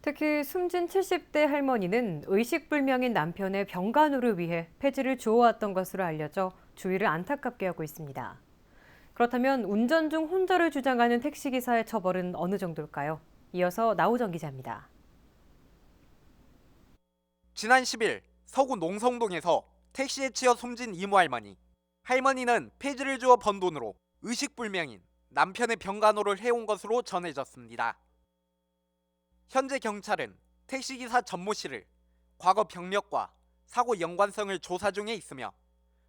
특히 숨진 70대 할머니는 의식불명인 남편의 병간호를 위해 폐지를 주워왔던 것으로 알려져 주위를 안타깝게 하고 있습니다. 그렇다면 운전 중 혼절을 주장하는 택시기사의 처벌은 어느 정도일까요? 이어서 나우정 기자입니다. 지난 10일 서구 농성동에서 택시에 치여 숨진 이모 할머니. 할머니는 폐지를 주어 번 돈으로 의식불명인 남편의 병간호를 해온 것으로 전해졌습니다. 현재 경찰은 택시기사 전모 씨를 과거 병력과 사고 연관성을 조사 중에 있으며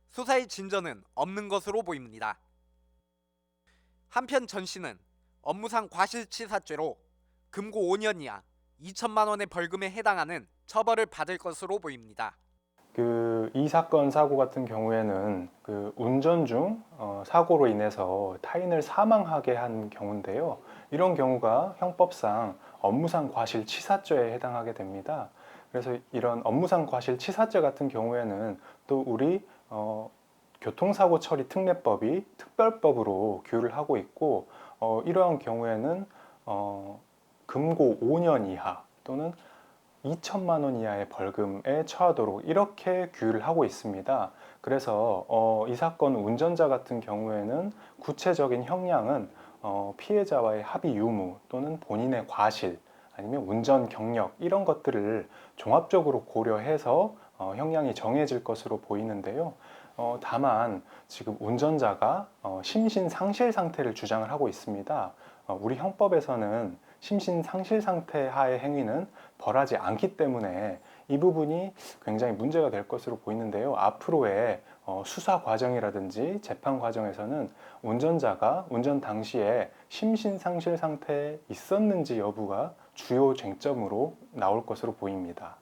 수사의 진전은 없는 것으로 보입니다. 한편 전 씨는 업무상 과실치사죄로 금고 5년 이하 2천만 원의 벌금에 해당하는 처벌을 받을 것으로 보입니다. 이 사건 사고 같은 경우에는 운전 중 사고로 인해서 타인을 사망하게 한 경우인데요. 이런 경우가 형법상 업무상 과실치사죄에 해당하게 됩니다. 그래서 이런 업무상 과실치사죄 같은 경우에는 또 우리 교통사고 처리 특례법이 특별법으로 규율을 하고 있고, 이러한 경우에는 금고 5년 이하 또는 2천만 원 이하의 벌금에 처하도록 이렇게 규율을 하고 있습니다. 그래서 이 사건 운전자 같은 경우에는 구체적인 형량은 피해자와의 합의 유무 또는 본인의 과실 아니면 운전 경력 이런 것들을 종합적으로 고려해서 형량이 정해질 것으로 보이는데요. 다만 지금 운전자가 심신 상실 상태를 주장을 하고 있습니다. 우리 형법에서는 심신 상실 상태 하의 행위는 벌하지 않기 때문에 이 부분이 굉장히 문제가 될 것으로 보이는데요. 앞으로의 수사 과정이라든지 재판 과정에서는 운전자가 운전 당시에 심신 상실 상태에 있었는지 여부가 주요 쟁점으로 나올 것으로 보입니다.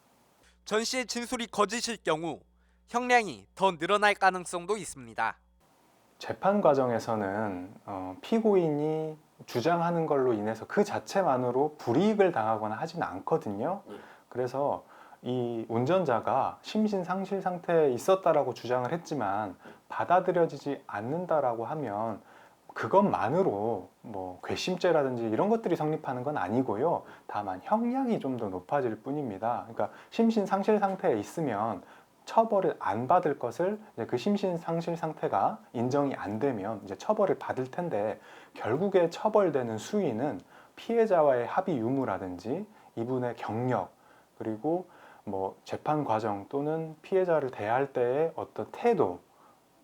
전 씨의 진술이 거짓일 경우 형량이 더 늘어날 가능성도 있습니다. 재판 과정에서는 피고인이 주장하는 걸로 인해서 그 자체만으로 불이익을 당하거나 하진 않거든요. 그래서 이 운전자가 심신 상실 상태에 있었다라고 주장을 했지만 받아들여지지 않는다라고 하면 그것만으로 뭐 괘씸죄라든지 이런 것들이 성립하는 건 아니고요. 다만 형량이 좀 더 높아질 뿐입니다. 그러니까 심신 상실 상태에 있으면 처벌을 안 받을 것을 이제 그 심신 상실 상태가 인정이 안 되면 이제 처벌을 받을 텐데, 결국에 처벌되는 수위는 피해자와의 합의 유무라든지 이분의 경력, 그리고 뭐 재판 과정 또는 피해자를 대할 때의 어떤 태도,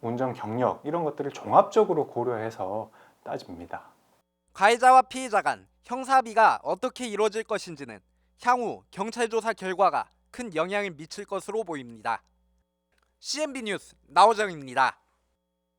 운전 경력 이런 것들을 종합적으로 고려해서 따집니다. 가해자와 피해자 간 형사합의가 어떻게 이루어질 것인지는 향후 경찰 조사 결과가 큰 영향을 미칠 것으로 보입니다. CNB 뉴스 나호정입니다.